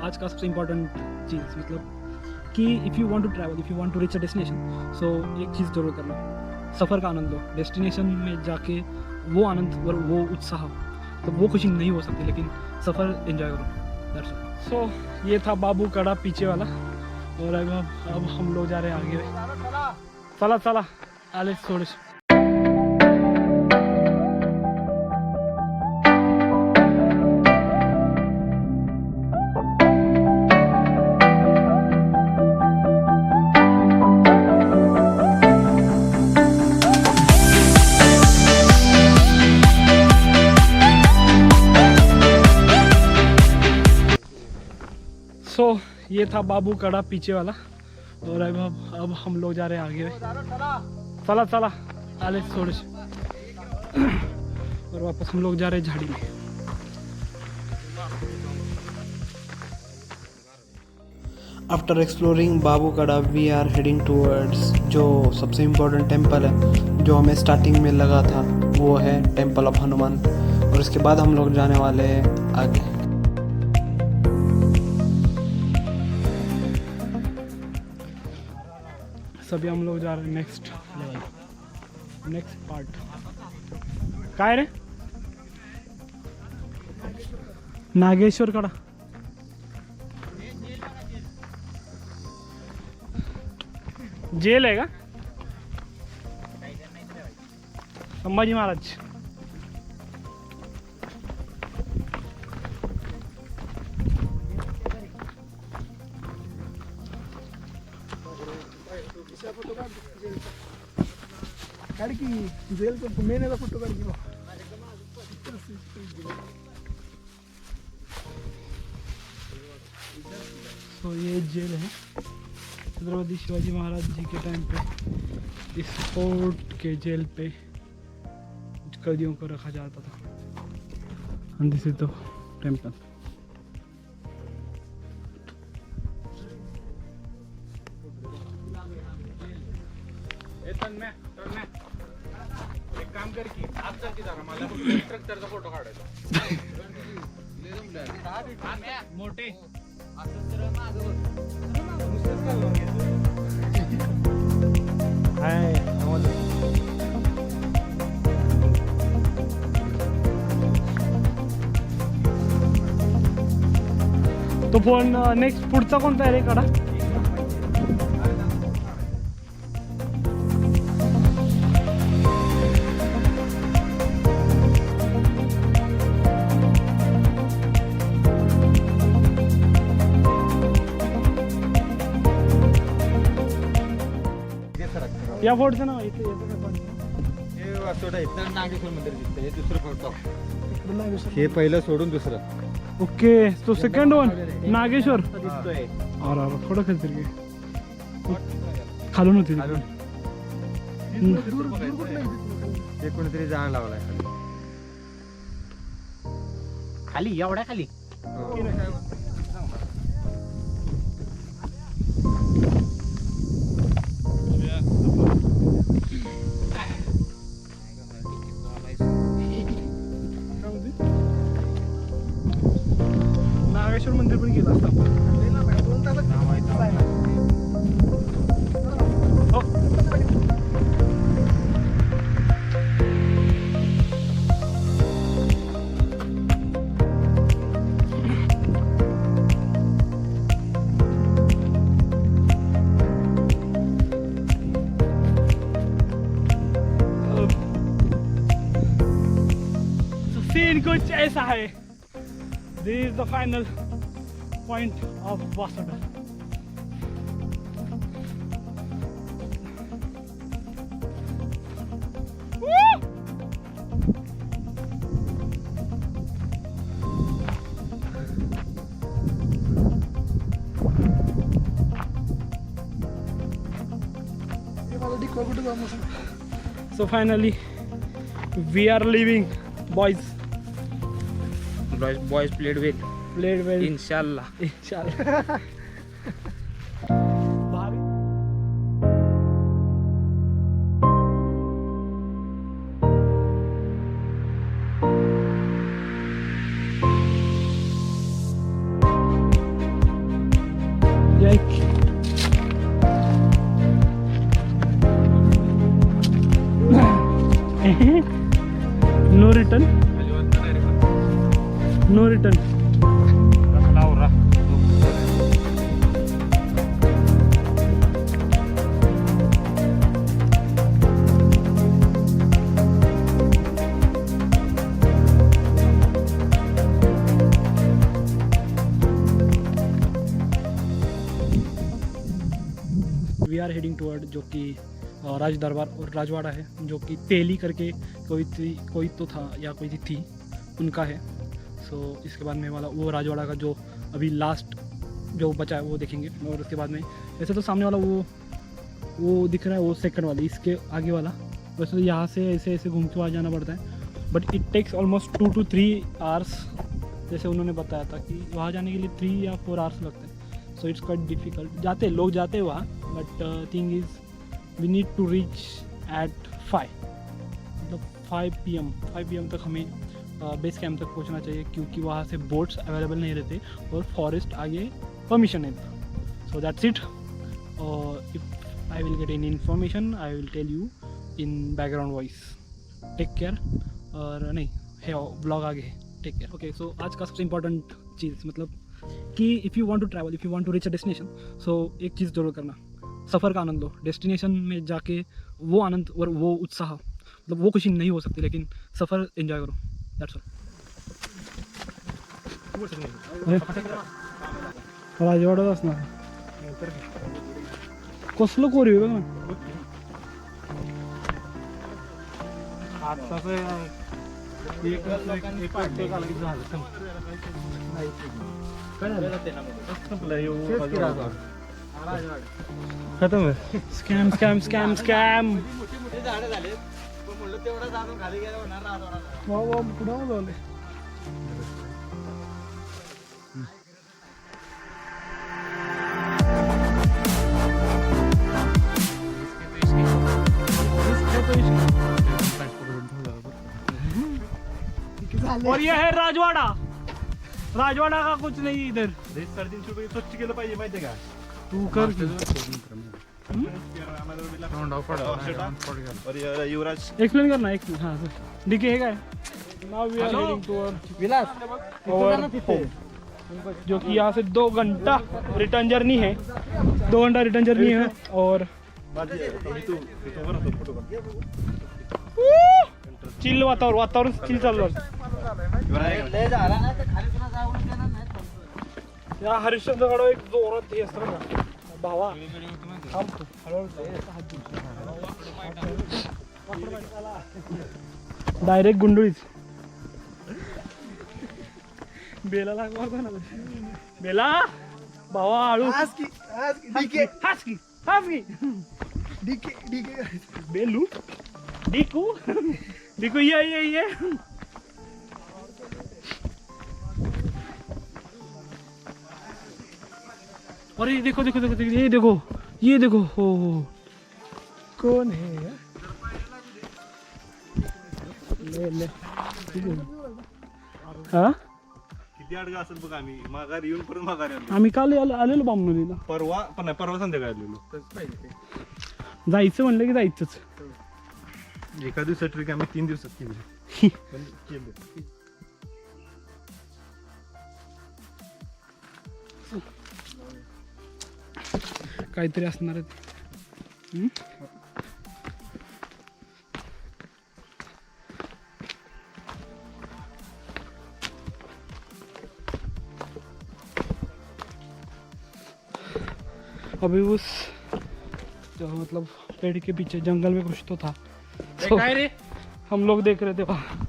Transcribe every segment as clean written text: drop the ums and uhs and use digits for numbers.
आज का सबसे इम्पोर्टेंट चीज़ मतलब कि if you want to travel, if you want to reach a destination, so एक चीज़ ज़रूर करना, सफ़र का आनंद लो। डेस्टिनेशन में जाके वो आनंद और वो उत्साह, तो वो खुशी नहीं हो सकती, लेकिन सफ़र एंजॉय करो। That's all. सो ये था बाबू कड़ा पीछे वाला, और अब हम लोग जा रहे हैं आगे। चला चला आले थोड़े। सो ये था बाबू कड़ा पीछे वाला, और अब हम लोग जा रहे हैं आगे। चला चला आले थोड़े। और वापस हम लोग जा रहे हैं झाड़ी में। आफ्टर एक्सप्लोरिंग बाबू कड़ा वी आर हेडिंग टूवर्ड्स जो सबसे इम्पोर्टेंट टेम्पल है, जो हमें स्टार्टिंग में लगा था, वो है टेम्पल ऑफ हनुमान। और उसके बाद हम लोग जाने वाले हैं आगे। सभी हम लोग जा रहे हैं नेक्स्ट लेवल, नेक्स्ट पार्ट। काय रे नागेश्वर कड़ा। जेल है का संभाजी महाराज। जेल तो मैंने तो फोटो काढ दिला। तो ये जेल है छत्रपति शिवाजी महाराज जी के टाइम पे इस फोर्ट के जेल पे कैदियों को रखा जाता था। End this is the temple. एक काम कर की आज चल की जरा मला स्ट्रक्चरचा फोटो काढायचा मोठे असं सरळ तो फोन नेक्स्ट पुढचा कोणता आहे रे कडा? या फोटोचं नाव इथे हे वासोडा इथं नागेश्वर मंदिर दिसतं. हे दुसरं फोटो येतं. हे पहिलं सोडून दुसरं ओके तो सेकंड वन नागेश्वर. दिसतोय. अरे थोडं खाली गे खालून होती हे कोणीतरी जाण लावलाय खाली एवढ्या खाली. नागेश्वर मंदिर पण गेला असता आपण. सीन कुछ ऐसा है. This is the final point of Wasada. So finally we are leaving, boys. Boys played well. Inshallah. भारी. No return no return we are heading toward जो कि राज दरबार और राजवाड़ा है, जो कि तेली करके कोई तो था या कोई थी उनका है। सो इसके बाद में वाला वो राजवाड़ा का जो अभी लास्ट जो बचा है वो देखेंगे। और उसके बाद में वैसे तो सामने वाला वो दिख रहा है, वो सेकंड वाला, इसके आगे वाला वैसे तो यहाँ से ऐसे ऐसे घूम के वहाँ जाना पड़ता है, but it takes almost 2 to 3 hours जैसे उन्होंने बताया था कि वहाँ जाने के लिए 3 या 4 आवर्स लगते हैं। So it's quite difficult. लोग जाते हैं वहाँ, but thing is we need to reach at 5 मतलब 5 PM तक हमें बेस कैंप तक पहुंचना चाहिए, क्योंकि वहाँ से बोट्स अवेलेबल नहीं रहते और फॉरेस्ट आगे परमिशन नहीं था। So that's it. If I will get any information I will tell you in background voice. Take care. और नहीं है ब्लॉग आगे है, टेक केयर। ओके, सो आज का सबसे इम्पोर्टेंट चीज़ मतलब कि if you want to travel, if you want to reach a destination, so एक चीज़ ज़रूर करना, सफ़र का आनंद लो। डेस्टिनेशन में जाके वो आनंद और वो उत्साह मतलब वो खुशी नहीं हो सकती, लेकिन सफ़र एंजॉय करो। That's all. राजवाडा असणार कसलं कोरी बघ ना। खतम स्कॅम स्कॅम स्कॅम स्कॅम झाडं झाले पण म्हणलं तेवढं जाणून खाली गेलं होणार राजवाडा वा वा कुठं झाले और ये है राजवाड़ा। राजवाड़ा का कुछ नहीं इधर। 350 रुपये स्वच्छ केलं पाहिजे माहिती का तू कर और युवराज एक्सप्लेन करना एक मिनट। हाँ सर डीके है काय now we are heading toward Vilas और जो कि यहाँ से 2 घंटा रिटर्न जर्नी है। 2 घंटा रिटर्न जर्नी है और चिल वातावरण चिल चालू या हरिश्चंद्रगड एक जोरात हे असतं ना भावा डायरेक्ट गुंडळीच बेला लागला ना बेला भावा हळू बेलू डिकू डिकू ये अरे देखो ये देखो हो कौन है ले हाँ किती अडगा असेल बघ आम्ही माघारी येऊन परत माघारी आलो आम्ही काल आलेलो बामणोलीला परवा संध्याकाळी आलेलो जायचं म्हणलं की जायचंच एका दिवसात ट्रिक आम्ही 3 दिवसात केली पण केलं काहीतरी असणार आहे अभी उस जो मतलब पेड़ के पीछे जंगल में कुछ तो था तो रे हम लोग देख रहे थे वहाँ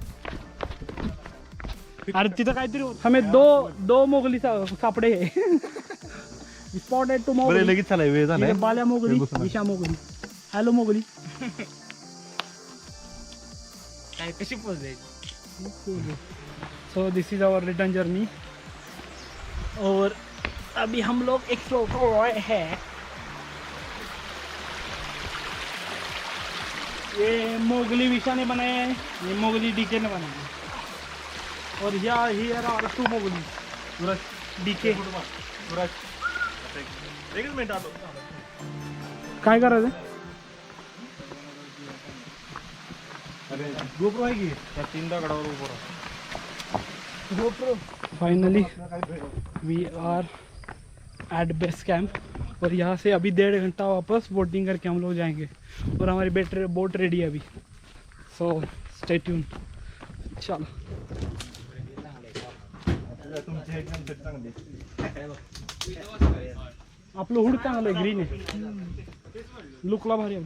अरे तिथं काहीतरी हमें दो मोगली सापडे है स्पॉटेड टू मोगली लगेच चला वेळ झालाय बाल्या मोगली विशा मोगली हॅलो मोगली काय कशी पोहोचले so this is our return journey और अभी हम लोग एक्सप्लोर कर रहे हैं ये मोगली विशा ने बनाया है ये मोगली डीके ने बनाया है और हियर आर 2 मोगली डीके एकच मिनिट आलो काय करायचं गोप्रो आहे की त्या 3 दगडावर उभं राहा. Finally we are at base camp और यहाँ से अभी 1.5 घंटा वापस बोटिंग करके हम लोग जाएंगे और हमारी बोट रेडी है अभी. So stay tune. चलो. तुमचे एकदम सेट चांगले. आपलं हुड चांगलं आहे, ग्रीन आहे, लुकला भारी आहे.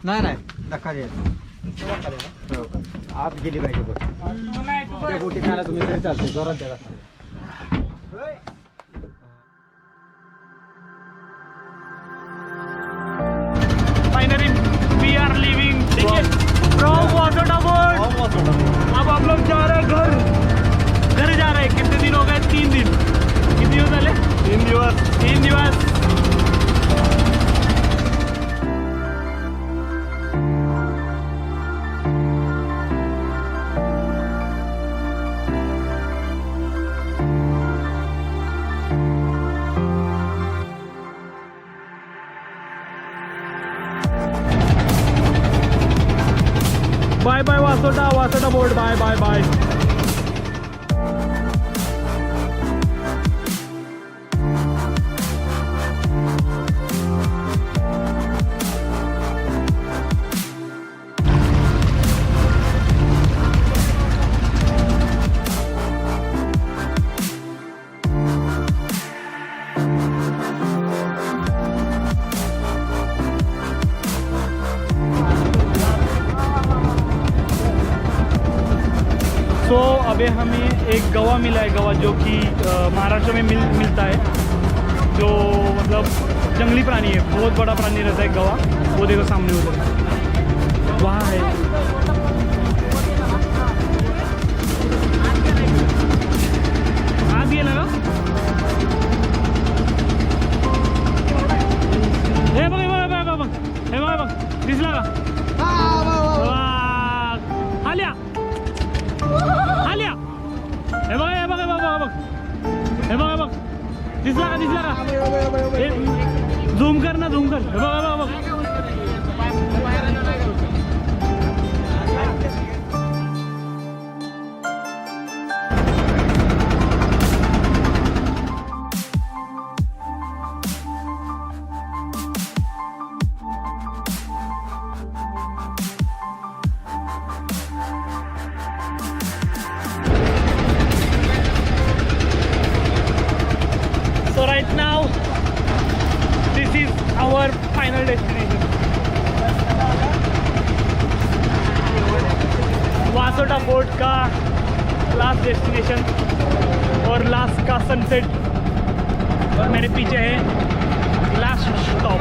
नाही धक्का द्यायचा आत गेली पाहिजे बोट. त्या बोटी खायला तुम्ही तरी चालते जोरात द्या. Finally we are living from Vasota boat. अब हम लोग जा रहे हैं घर जा रहे हैं. कितने दिन हो गए? 3 दिन. कितने दिवस झाले? 3 दिवस. बाय बाय वासोटा बोट. बाय. तो अभी हमें एक गवा मिला है, गवा जो कि महाराष्ट्र में मिलता है, जो मतलब जंगली प्राणी है, बहुत बड़ा प्राणी रहता है गवा. वो देखो सामने उधर वहाँ है. आग गेला का? हे बघ दिसला का? आल्या. हे बघ दिसला का? झूम कर. हे बघ. So right now, this is our final destination. Vasota fort का लास्ट डेस्टिनेशन और लास्ट का सनसेट. और मेरे पीछे है last stop.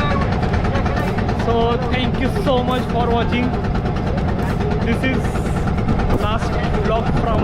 So thank you so much for watching. This is last vlog from